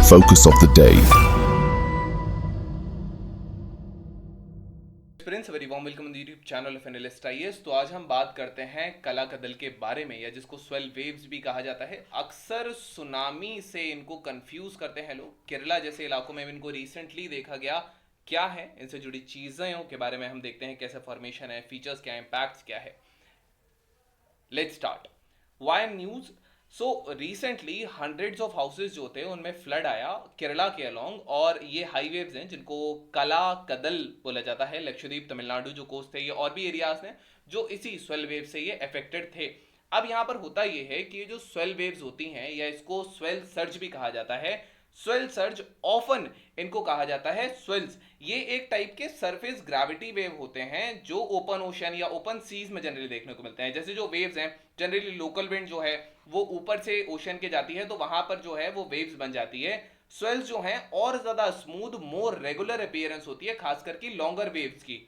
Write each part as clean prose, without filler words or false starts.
focus of the day. Friends, very warm welcome on the YouTube channel of analyst IAS. तो आज हम बात करते हैं कला कदल के बारे में, या जिसको स्वेल वेव्स भी कहा जाता है। अक्सर सुनामी से इनको कंफ्यूज करते हैं लोग। केरला जैसे इलाकों में इनको रिसेंटली देखा गया। क्या है इनसे जुड़ी चीज़ों के बारे में हम देखते हैं, कैसे फॉर्मेशन है, फीचर्स क्या है, इम्पैक्ट्स क्या है। Let's start. Why news. So recently hundreds of houses जो थे उनमें फ्लड आया केरला के अलोंग, और ये हाई वेव्स हैं जिनको कला कदल बोला जाता है। लक्षद्वीप, तमिलनाडु जो कोस्ट थे, ये और भी एरियाज हैं जो इसी स्वेल वेव से ये अफेक्टेड थे। अब यहाँ पर होता ये है कि ये जो स्वेल वेव्स होती हैं, या इसको स्वेल सर्ज भी कहा जाता है। स्वेल सर्ज ऑफन इनको कहा जाता है स्वेल्स। ये एक टाइप के सरफेस ग्रेविटी वेव होते हैं जो ओपन ओशन या ओपन सीज में जनरली देखने को मिलते हैं। जैसे जो वेव्स हैं, जनरली लोकल विंड जो है वो ऊपर से ओशन के जाती है, तो वहां पर जो है वो वेव्स बन जाती है। स्वेल्स जो हैं और ज्यादा स्मूथ, मोर रेगुलर अपीयरेंस होती है, खास करके लॉन्गर वेव्स की।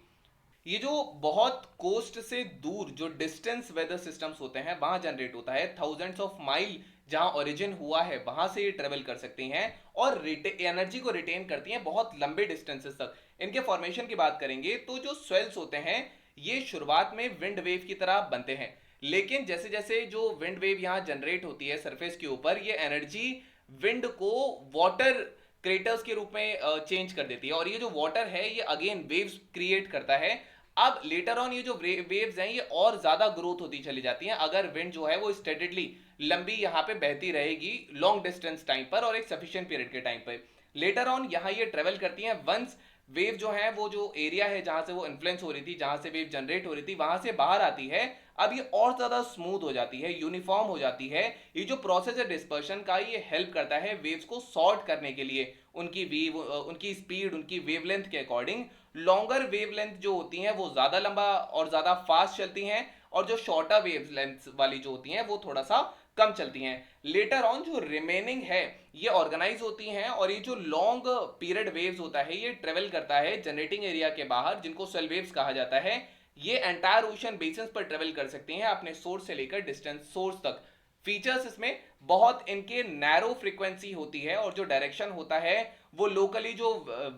ये जो बहुत कोस्ट से दूर जो डिस्टेंस वेदर सिस्टम्स होते हैं वहां जनरेट होता है। थाउजेंड्स ऑफ माइल जहां ओरिजिन हुआ है वहां से ये ट्रेवल कर सकती हैं और एनर्जी को रिटेन करती हैं बहुत लंबे डिस्टेंसेस तक। इनके फॉर्मेशन की बात करेंगे तो जो स्वेल्स होते हैं ये शुरुआत में विंड वेव की तरह बनते हैं, लेकिन जैसे जैसे जो विंड वेव यहां जनरेट होती है सरफेस के ऊपर, ये एनर्जी विंड को वाटर क्रेटर्स के रूप में चेंज कर देती है, और ये जो वाटर है ये अगेन वेव्स क्रिएट करता है। अब लेटर ऑन ये जो वेव्स हैं ये और ज्यादा ग्रोथ होती चली जाती हैं अगर विंड जो है वो स्टेडिली लंबी यहाँ पे बहती रहेगी लॉन्ग डिस्टेंस टाइम पर और एक सफिशिएंट पीरियड के टाइम पर। लेटर ऑन यहाँ ये ट्रेवल करती हैं। वंस वेव जो है वो जो एरिया है जहां से वो इन्फ्लुएंस हो रही थी, जहां से वेव जनरेट हो रही थी, वहां से बाहर आती है। अब ये और ज्यादा स्मूथ हो जाती है, यूनिफॉर्म हो जाती है। ये जो प्रोसेस है डिस्पर्शन का, ये हेल्प करता है वेव्स को सॉर्ट करने के लिए उनकी वेव, उनकी स्पीड, उनकी वेवलेंथ के अकॉर्डिंग। लॉन्गर वेवलेंथ जो होती हैं वो ज्यादा लंबा और ज्यादा फास्ट चलती हैं, और जो शॉर्टर वेवलेंथ वाली जो होती हैं वो थोड़ा सा कम चलती हैं। लेटर ऑन जो रिमेनिंग है ये ऑर्गेनाइज होती हैं, और ये जो लॉन्ग पीरियड वेव्स होता है ये ट्रेवल करता है जनरेटिंग एरिया के बाहर, जिनको सेल वेव्स कहा जाता है। ये एंटायर ओशन बेसिन पर ट्रेवल कर सकती हैं अपने सोर्स से लेकर डिस्टेंस सोर्स तक। फीचर्स इसमें बहुत इनके नैरो फ्रीक्वेंसी होती है, और जो डायरेक्शन होता है वो लोकली जो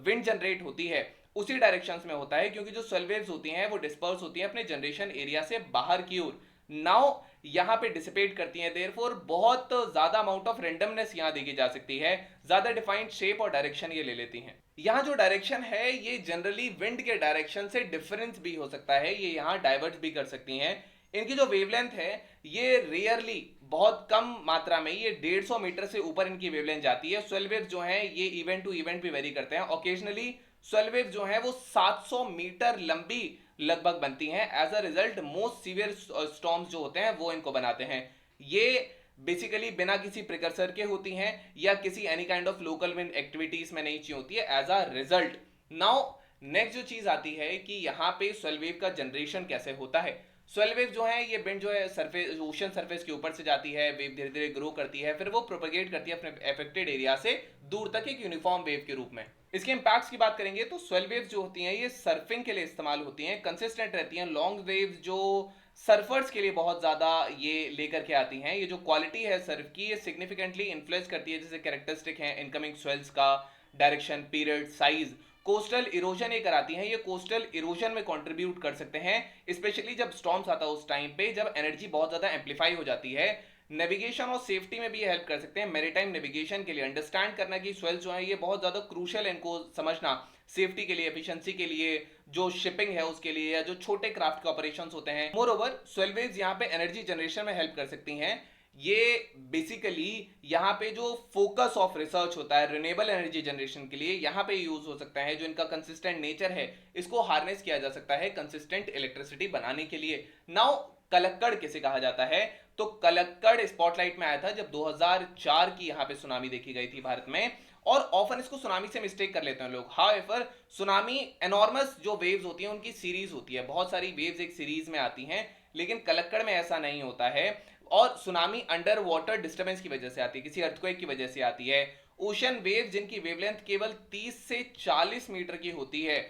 विंड जनरेट होती है उसी डायरेक्शन में होता है, क्योंकि जो सेल वेव्स होती हैं वो डिस्पर्स होती हैं अपने जनरेशन एरिया से बाहर की ओर, नाउ यहां पे डिसिपेट करती हैं। देयरफॉर बहुत ज्यादा अमाउंट ऑफ रेंडमनेस यहां देखी जा सकती है, ज्यादा डिफाइंड शेप और डायरेक्शन ये ले लेती हैं। यहां जो डायरेक्शन है ये जनरली विंड के डायरेक्शन से डिफरेंस भी हो सकता है, ये यहां डाइवर्ट भी कर सकती हैं। इनकी जो वेवलेंथ है ये रेयरली, बहुत कम मात्रा में, ये 150 मीटर से ऊपर इनकी वेवलेंथ जाती है। स्वेल वेव्स जो हैं ये इवेंट टू इवेंट भी वेरी करते हैं। ओकेजनली स्वेल वेव्स जो हैं वो 700 मीटर लंबी लगभग बनती हैं। As a result most severe storms जो होते हैं वो इनको बनाते हैं। ये बेसिकली बिना किसी प्रिकर्सर के होती हैं या किसी any kind of local wind activities में नहीं चाहिए होती है as a result. Now next जो चीज आती है कि यहाँ पे स्वेल वेव का जनरेशन कैसे होता है। स्वेल वेव जो है ये विंड जो है सरफेस, ओशन सरफेस के ऊपर से जाती है, वेव धीरे धीरे ग्रो करती है, फिर वो प्रोपेगेट करती है अपने अफेक्टेड एरिया से दूर तक एक यूनिफॉर्म वेव के रूप में। इसके इंपैक्ट्स की बात करेंगे तो स्वेल वेव्स जो होती हैं ये सर्फिंग के लिए इस्तेमाल होती हैं, कंसिस्टेंट रहती हैं। लॉन्ग वेव्स जो सर्फर्स के लिए बहुत ज्यादा ये लेकर के आती हैं। ये जो क्वालिटी है सर्फ की ये सिग्निफिकेंटली इन्फ्लुएंस करती है, जैसे कैरेक्टरिस्टिक है इनकमिंग स्वेल्स का direction, period, size. Coastal erosion ये कराती हैं, ये कोस्टल इरोजन में कंट्रीब्यूट कर सकते हैं, स्पेशली जब स्टॉर्म्स आता है उस टाइम पे जब एनर्जी बहुत ज्यादा एम्पलीफाई हो जाती है। नेविगेशन और सेफ्टी में भी ये हेल्प कर सकते हैं। मैरीटाइम नेविगेशन के लिए अंडरस्टैंड करना कि स्वेल्स जो है ये बहुत ज्यादा क्रूशियल है, इनको समझना सेफ्टी के लिए, एफिशिएंसी के लिए, जो शिपिंग है उसके लिए, या जो छोटे क्राफ्ट के ऑपरेशंस होते हैं। मोर ओवर स्वेल वेव्स यहाँ पे एनर्जी जनरेशन में हेल्प कर सकती हैं। ये बेसिकली यहाँ पे जो फोकस ऑफ रिसर्च होता है रिन्यूएबल एनर्जी जनरेशन के लिए, यहाँ पे यूज हो सकता है। जो इनका कंसिस्टेंट नेचर है इसको हार्नेस किया जा सकता है कंसिस्टेंट इलेक्ट्रिसिटी बनाने के लिए। नाउ कलक्कड़ किसे कहा जाता है, तो कलक्कड़ स्पॉटलाइट में आया था जब 2004 की यहाँ पे सुनामी देखी गई थी भारत में, और ऑफन इसको सुनामी से मिस्टेक कर लेते हैं लोग। हाउएवर सुनामी एनॉर्मस जो वेव्स होती हैं उनकी सीरीज होती है, बहुत सारी वेव्स एक सीरीज में आती हैं, लेकिन कलक्कड़ में ऐसा नहीं होता है। और सुनामी अंडर वाटर डिस्टर्बेंस की वजह से आती है, किसी अर्थक्वेक की वजह से आती है। ओशन वेव जिनकी वेवलेंथ केवल 30 से 40 मीटर की होती है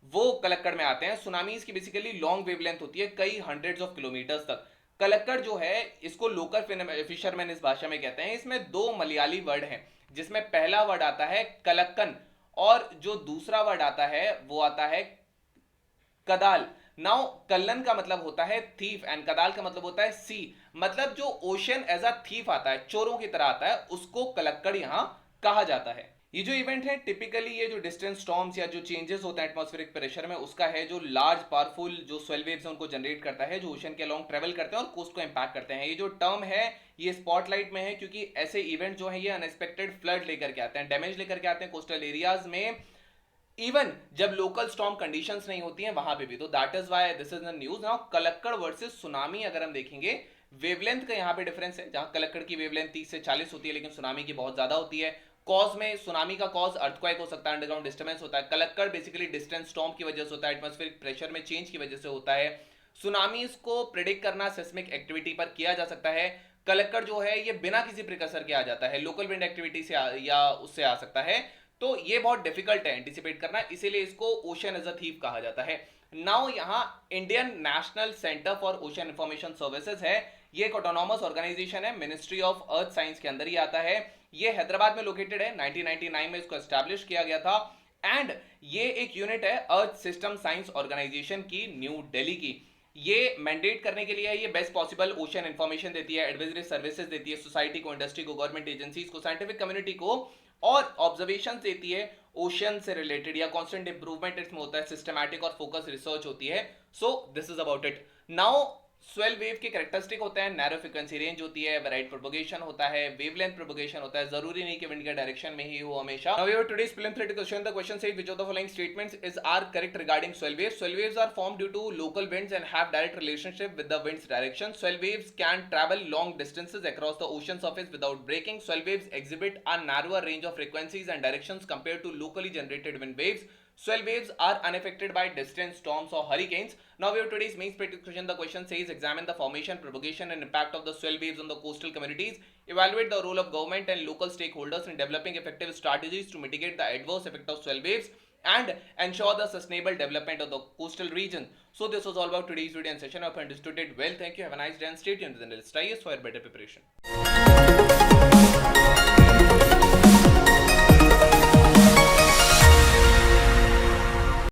वो कलक्कड़ में आते हैं। सुनामीज की बेसिकली लॉन्ग वेवलेंथ होती है, कई हंड्रेड्स ऑफ किलोमीटर्स तक। कलक्कड़ जो है इसको लोकल फिशरमैन इस भाषा में कहते हैं। इसमें दो मलयाली वर्ड हैं जिसमें पहला वर्ड आता है कलक्कन और जो दूसरा वर्ड आता है वो आता है कदाल। नाउ कल्लन का मतलब होता है थीफ एंड कदाल का मतलब होता है सी। मतलब जो ओशन एज अ थीफ आता है, चोरों की तरह आता है, उसको कलक्कड़ यहां कहा जाता है। ये जो इवेंट है टिपिकली ये जो डिस्टेंस स्टॉर्म्स या जो चेंजेस होते हैं एटमॉस्फेरिक प्रेशर में उसका है, जो लार्ज पावरफुल जो स्वेल वेव्स हैं उनको जनरेट करता है, जो ओशन के अलोंग ट्रेवल करते हैं और कोस्ट को इंपैक्ट करते हैं। ये जो टर्म है ये स्पॉटलाइट में है क्योंकि ऐसे इवेंट जो है ये अनएक्सपेक्टेड फ्लड लेकर के आते हैं, डैमेज लेकर के आते हैं कोस्टल एरियाज में, इवन जब लोकल स्टॉर्म कंडीशंस नहीं होती हैं वहां पे भी। तो that is why this is the news. Now Kalakkad versus tsunami अगर हम देखेंगे, वेवलेंथ का यहाँ पे डिफरेंस है, जहां कलक्कड़ की वेवलेंथ 30 से 40 होती है लेकिन सुनामी की बहुत ज्यादा होती है। कॉज में सुनामी का कॉज अर्थक्वेक हो सकता है, अंडरग्राउंड डिस्टर्बेंस होता है। कलक्कड़ बेसिकली डिस्टेंस स्टॉर्म की वजह से होता है, एटमॉस्फेरिक प्रेशर में चेंज की वजह से होता है। सुनामीज को प्रिडिक्ट करना सिस्मिक एक्टिविटी पर किया जा सकता है। कलक्कड़ जो है ये बिना किसी प्रिकसर के आ जाता है, लोकल विंड एक्टिविटी से या उससे आ सकता है। तो ये बहुत डिफिकल्ट है एंटिसिपेट करना, इसीलिए इसको ओशन एज अ थीफ कहा जाता है। नाउ यहाँ Indian national centre for ocean information services है, ये एक ऑटोनॉमस ऑर्गेनाइजेशन है, मिनिस्ट्री ऑफ अर्थ साइंस के अंदर ही आता है। ये हैदराबाद में लोकेटेड है, 1999 में इसको एस्टैब्लिश किया गया था एंड ये एक यूनिट है अर्थ सिस्टम साइंस ऑर्गेनाइजेशन की, न्यू दिल्ली की। ये मैंडेट करने के लिए ये बेस्ट पॉसिबल ओशन इंफॉर्मेशन देती है, एडवाइजरी सर्विसेज देती है सोसाइटी को, इंडस्ट्री को, गवर्नमेंट एजेंसीज को, साइंटिफिक कम्युनिटी को, और ऑब्जर्वेशन देती है ओशन से रिलेटेड या कांस्टेंट इंप्रूवमेंट इसमें होता है, सिस्टमैटिक और फोकस रिसर्च होती है। So this is about it. Now swell wave के कैरेक्टरिस्टिक होते हैं, नैरो फ्रीक्वेंसी रेंज होती है, वेराइड प्रोपगेशन होता है, वेवलेंथ प्रोपगेशन होता है, जरूरी नहीं कि विंड के डायरेक्शन में ही हो हमेशा। Now we have today's film theoretical question. The question says which of the following statements are correct regarding swell waves? Swell waves are formed due to local winds and have direct relationship with the wind's direction. Swell waves can travel long distances across the ocean surface without breaking. Swell waves exhibit a narrower range of frequencies and directions compared to locally generated wind waves. Swell waves are unaffected by distant storms or hurricanes. Now we have today's main prediction. The question says examine the formation, propagation and impact of the swell waves on the coastal communities. Evaluate the role of government and local stakeholders in developing effective strategies to mitigate the adverse effect of swell waves and ensure the sustainable development of the coastal region. So this was all about today's video and session. I hope you understood it well. Thank you. Have a nice day and stay tuned to the next for better preparation.